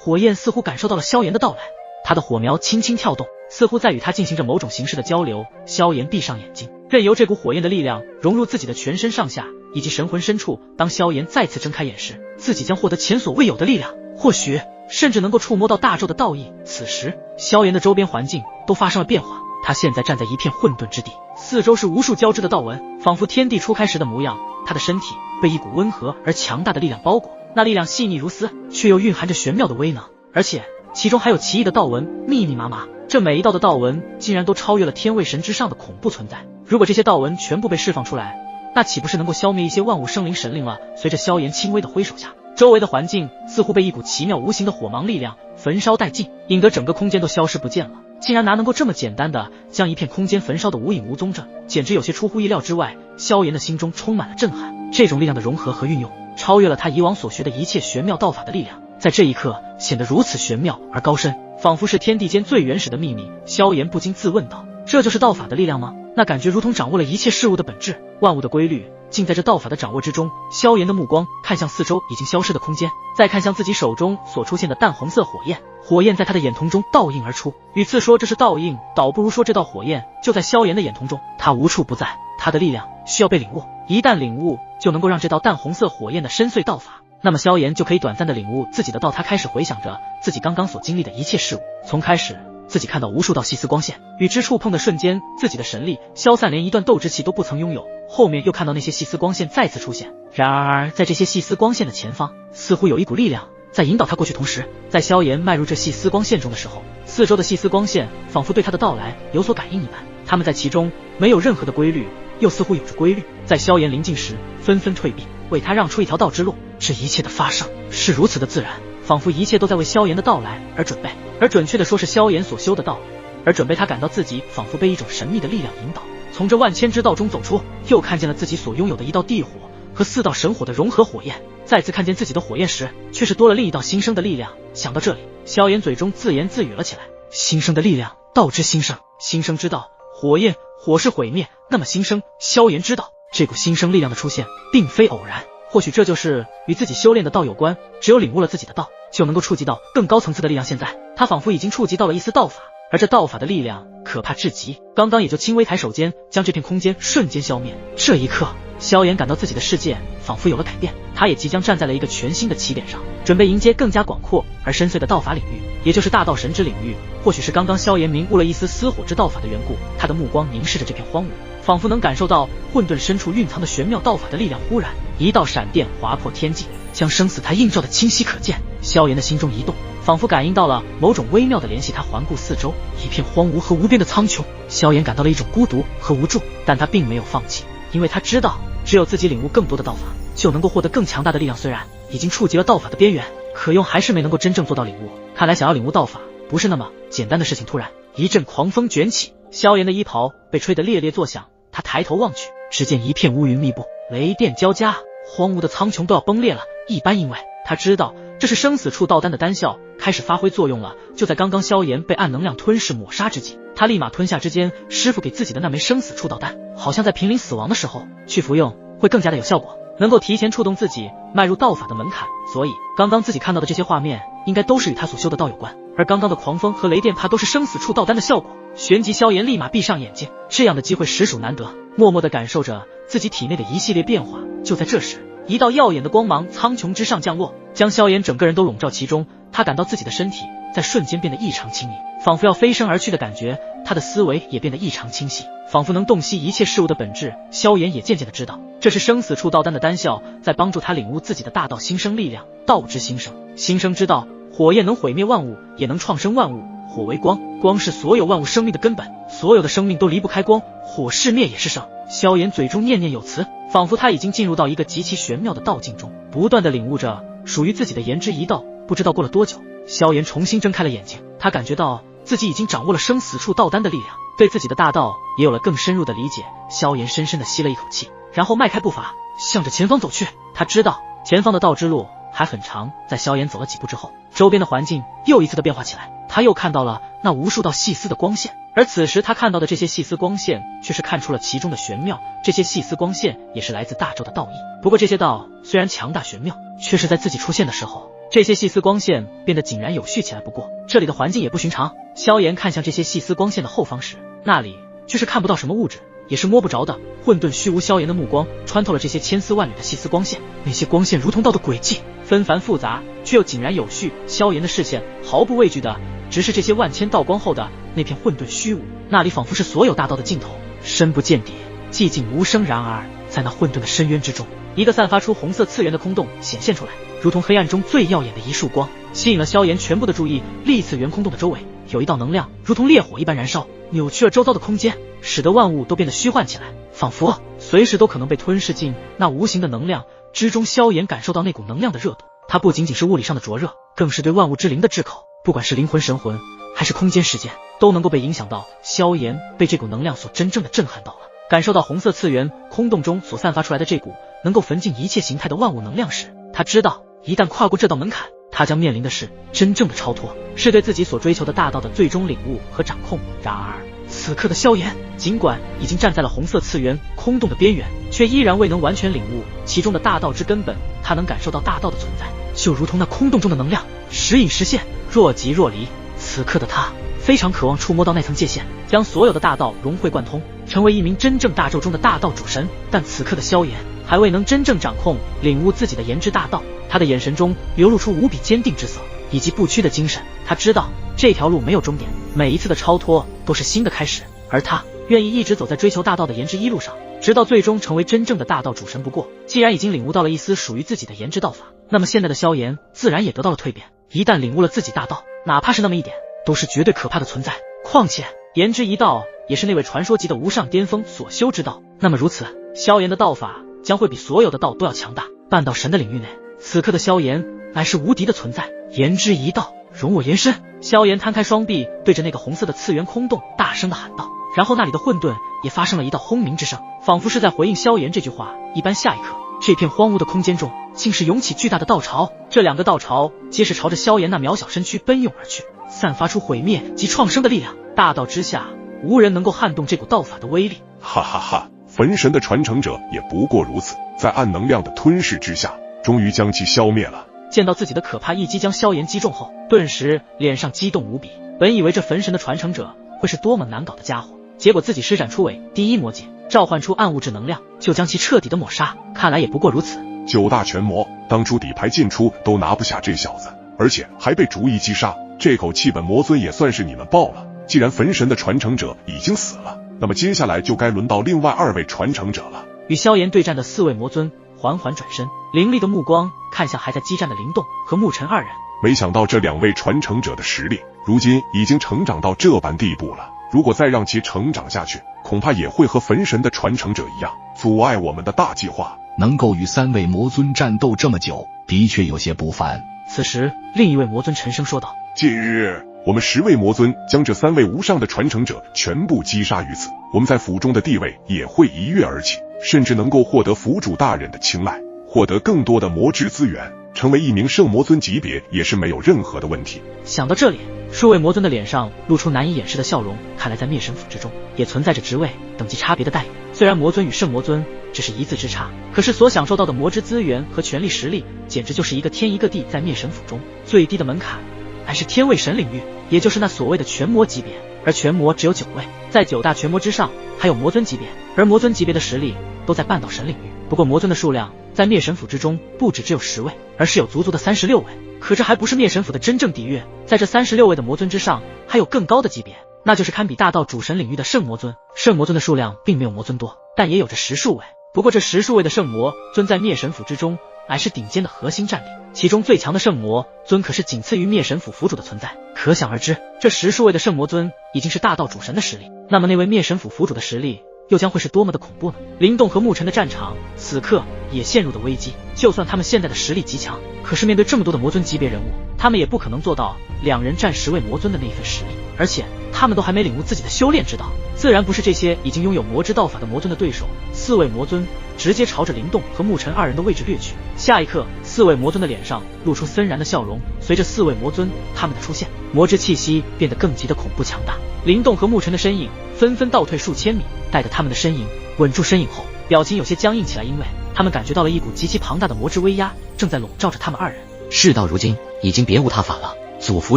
火焰似乎感受到了萧炎的到来，他的火苗轻轻跳动，似乎在与他进行着某种形式的交流。萧炎闭上眼睛，任由这股火焰的力量融入自己的全身上下以及神魂深处。当萧炎再次睁开眼时，自己将获得前所未有的力量，或许甚至能够触摸到大咒的道义。此时萧炎的周边环境都发生了变化，他现在站在一片混沌之地，四周是无数交织的道纹，仿佛天地初开时的模样。他的身体被一股温和而强大的力量包裹，那力量细腻如丝，却又蕴含着玄妙的威能，而且其中还有奇异的道纹，密密麻麻，这每一道的道纹竟然都超越了天位神之上的恐怖存在。如果这些道纹全部被释放出来，那岂不是能够消灭一些万物生灵神灵了？随着萧炎轻微的挥手下，周围的环境似乎被一股奇妙无形的火芒力量焚烧殆尽，引得整个空间都消失不见了。竟然哪能够这么简单的将一片空间焚烧得无影无踪，这简直有些出乎意料之外。萧炎的心中充满了震撼，这种力量的融合和运用超越了他以往所学的一切玄妙道法的力量，在这一刻显得如此玄妙而高深，仿佛是天地间最原始的秘密。萧炎不禁自问道，这就是道法的力量吗？那感觉如同掌握了一切事物的本质，万物的规律尽在这道法的掌握之中。萧炎的目光看向四周已经消失的空间，再看向自己手中所出现的淡红色火焰，火焰在他的眼瞳中倒映而出。与其说这是倒映，倒不如说这道火焰就在萧炎的眼瞳中，他无处不在。他的力量需要被领悟，一旦领悟，就能够让这道淡红色火焰的深邃道法，那么萧炎就可以短暂的领悟自己的道。他开始回想着自己刚刚所经历的一切事物，从开始自己看到无数道细丝光线，与之触碰的瞬间，自己的神力消散，连一段斗之气都不曾拥有。后面又看到那些细丝光线再次出现，然而在这些细丝光线的前方，似乎有一股力量在引导他过去。同时，在萧炎迈入这细丝光线中的时候，四周的细丝光线仿佛对他的到来有所感应一般，他们在其中没有任何的规律，又似乎有着规律，在萧炎临近时纷纷退避，为他让出一条道之路。这一切的发生是如此的自然，仿佛一切都在为萧炎的到来而准备，而准确的说是萧炎所修的道。而准备他感到自己仿佛被一种神秘的力量引导，从这万千之道中走出，又看见了自己所拥有的一道地火和四道神火的融合火焰。再次看见自己的火焰时，却是多了另一道新生的力量。想到这里，萧炎嘴中自言自语了起来，新生的力量，道之新生，新生之道，火焰，火是毁灭，那么新生，萧炎知道这股新生力量的出现并非偶然，或许这就是与自己修炼的道有关，只有领悟了自己的道，就能够触及到更高层次的力量。现在他仿佛已经触及到了一丝道法，而这道法的力量可怕至极，刚刚也就轻微抬手间将这片空间瞬间消灭。这一刻，萧炎感到自己的世界仿佛有了改变，他也即将站在了一个全新的起点上，准备迎接更加广阔而深邃的道法领域，也就是大道神之领域。或许是刚刚萧炎明悟了一丝私火之道法的缘故，他的目光凝视着这片荒芜，仿佛能感受到混沌深处蕴藏的玄妙道法的力量。忽然一道闪电划破天际，将生死台映照的清晰可见。萧炎的心中一动，仿佛感应到了某种微妙的联系，他环顾四周，一片荒芜和无边的苍穹。萧炎感到了一种孤独和无助，但他并没有放弃，因为他知道只有自己领悟更多的道法，就能够获得更强大的力量。虽然已经触及了道法的边缘，可用还是没能够真正做到领悟。看来想要领悟道法不是那么简单的事情。突然一阵狂风卷起，萧炎的衣袍被吹得猎猎作响，他抬头望去，只见一片乌云密布，雷电交加，荒芜的苍穹都要崩裂了一般。因为他知道这是生死处道丹的丹效开始发挥作用了。就在刚刚萧炎被暗能量吞噬抹杀之际，他立马吞下之间师傅给自己的那枚生死处道丹，好像在濒临死亡的时候去服用会更加的有效果，能够提前触动自己迈入道法的门槛。所以刚刚自己看到的这些画面应该都是与他所修的道有关，而刚刚的狂风和雷电怕都是生死处道丹的效果。旋即萧炎立马闭上眼睛，这样的机会实属难得，默默地感受着自己体内的一系列变化。就在这时，一道耀眼的光芒苍穹之上降落，将萧炎整个人都笼罩其中。他感到自己的身体在瞬间变得异常轻盈，仿佛要飞升而去的感觉。他的思维也变得异常清晰，仿佛能洞悉一切事物的本质。萧炎也渐渐地知道，这是生死处道丹的丹效在帮助他领悟自己的大道新生力量。道之新生，新生之道，火焰能毁灭万物，也能创生万物。火为光，光是所有万物生命的根本，所有的生命都离不开光，火是灭也是生。萧炎嘴中念念有词，仿佛他已经进入到一个极其玄妙的道境中，不断地领悟着属于自己的言之一道。不知道过了多久，萧炎重新睁开了眼睛，他感觉到自己已经掌握了生死处道丹的力量，对自己的大道也有了更深入的理解。萧炎深深地吸了一口气，然后迈开步伐向着前方走去。他知道前方的道之路还很长。在萧炎走了几步之后，周边的环境又一次的变化起来，他又看到了那无数道细丝的光线，而此时他看到的这些细丝光线却是看出了其中的玄妙。这些细丝光线也是来自大咒的道义，不过这些道虽然强大玄妙，却是在自己出现的时候这些细丝光线变得井然有序起来。不过这里的环境也不寻常。萧炎看向这些细丝光线的后方时，那里却是看不到什么物质，也是摸不着的，混沌虚无。萧炎的目光穿透了这些千丝万缕的细丝光线，那些光线如同道的轨迹，纷繁复杂，却又井然有序。萧炎的视线毫不畏惧的直视这些万千道光后的那片混沌虚无，那里仿佛是所有大道的尽头，深不见底，寂静无声。然而在那混沌的深渊之中，一个散发出红色次元的空洞显现出来，如同黑暗中最耀眼的一束光，吸引了萧炎全部的注意。历次元空洞的周围有一道能量如同烈火一般燃烧，扭曲了周遭的空间，使得万物都变得虚幻起来，仿佛随时都可能被吞噬进那无形的能量之中。萧炎感受到那股能量的热度，它不仅仅是物理上的灼热，更是对万物之灵的炙烤，不管是灵魂神魂还是空间时间，都能够被影响到。萧炎被这股能量所真正的震撼到了，感受到红色次元空洞中所散发出来的这股能够焚尽一切形态的万物能量时，他知道一旦跨过这道门槛，他将面临的是真正的超脱，是对自己所追求的大道的最终领悟和掌控。然而此刻的萧炎尽管已经站在了红色次元空洞的边缘，却依然未能完全领悟其中的大道之根本。他能感受到大道的存在，就如同那空洞中的能量，时隐时现，若即若离。此刻的他非常渴望触摸到那层界限，将所有的大道融会贯通，成为一名真正大咒中的大道主神。但此刻的萧炎还未能真正掌控领悟自己的言之大道，他的眼神中流露出无比坚定之色以及不屈的精神。他知道这条路没有终点，每一次的超脱都是新的开始，而他愿意一直走在追求大道的言之一路上，直到最终成为真正的大道主神。不过既然已经领悟到了一丝属于自己的言之道法，那么现在的萧炎自然也得到了蜕变。一旦领悟了自己大道，哪怕是那么一点，都是绝对可怕的存在。况且言之一道也是那位传说级的无上巅峰所修之道，那么如此，萧炎的道法将会比所有的道都要强大。半道神的领域内，此刻的萧炎乃是无敌的存在。言之一道，容我延伸。萧炎摊开双臂，对着那个红色的次元空洞大声的喊道，然后那里的混沌也发生了一道轰鸣之声，仿佛是在回应萧炎这句话一般。下一刻，这片荒芜的空间中竟是涌起巨大的道潮，这两个道潮皆是朝着萧炎那渺小身躯奔涌而去，散发出毁灭及创生的力量。大道之下，无人能够撼动这股道法的威力。哈哈哈，焚神的传承者也不过如此，在暗能量的吞噬之下，终于将其消灭了。见到自己的可怕一击将萧炎击中后，顿时脸上激动无比。本以为这焚神的传承者会是多么难搞的家伙，结果自己施展出尾第一魔戒，召唤出暗物质能量，就将其彻底的抹杀。看来也不过如此。9大全魔当初底牌进出都拿不下这小子，而且还被逐一击杀，这口气本魔尊也算是你们爆了。既然焚神的传承者已经死了，那么接下来就该轮到另外2位传承者了。与萧炎对战的4位魔尊缓缓转身，凌厉的目光看向还在激战的灵动和沐尘2人。没想到这2位传承者的实力如今已经成长到这般地步了，如果再让其成长下去，恐怕也会和焚神的传承者一样，阻碍我们的大计划。能够与3位魔尊战斗这么久，的确有些不凡。此时另一位魔尊沉声说道，近日我们10位魔尊将这3位无上的传承者全部击杀于此，我们在府中的地位也会一跃而起，甚至能够获得府主大人的青睐，获得更多的魔质资源，成为一名圣魔尊级别也是没有任何的问题。想到这里，数位魔尊的脸上露出难以掩饰的笑容。看来在灭神府之中也存在着职位等级差别的待遇，虽然魔尊与圣魔尊只是一字之差，可是所享受到的魔之资源和权力实力简直就是一个天一个地。在灭神府中最低的门槛还是天位神领域，也就是那所谓的全魔级别，而全魔只有9位，在9大全魔之上还有魔尊级别，而魔尊级别的实力都在半岛神领域。不过魔尊的数量在灭神府之中不只有10位，而是有足足的36位。可这还不是灭神府的真正底蕴，在这36位的魔尊之上还有更高的级别，那就是堪比大道主神领域的圣魔尊。圣魔尊的数量并没有魔尊多，但也有着10数位。不过这10数位的圣魔尊在灭神府之中乃是顶尖的核心战力，其中最强的圣魔尊可是仅次于灭神府府主的存在。可想而知，这10数位的圣魔尊已经是大道主神的实力，那么那位灭神府府主的实力又将会是多么的恐怖呢？灵动和沐尘的战场此刻也陷入了危机，就算他们现在的实力极强，可是面对这么多的魔尊级别人物，他们也不可能做到2人战10位魔尊的那一份实力，而且他们都还没领悟自己的修炼之道，自然不是这些已经拥有魔之道法的魔尊的对手。4位魔尊直接朝着灵动和沐尘2人的位置掠去。下一刻，4位魔尊的脸上露出森然的笑容。随着4位魔尊他们的出现，魔之气息变得更极的恐怖强大。灵动和沐尘的身影纷纷倒退数千米，带着他们的身影稳住身影后，表情有些僵硬起来，因为他们感觉到了一股极其庞大的魔之威压正在笼罩着他们2人。事到如今，已经别无他法了。祖符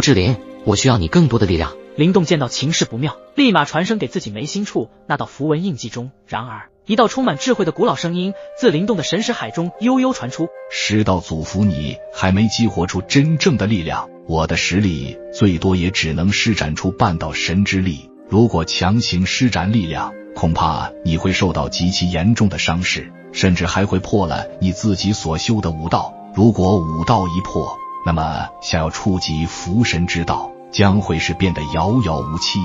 之灵，我需要你更多的力量。灵动见到情势不妙，立马传声给自己眉心处那道符文印记中。然而，一道充满智慧的古老声音自灵动的神识海中悠悠传出：10道祖符你还没激活出真正的力量，我的实力最多也只能施展出半道神之力。如果强行施展力量，恐怕你会受到极其严重的伤势，甚至还会破了你自己所修的5道。如果5道一破，那么想要触及符神之道，将会是变得遥遥无期。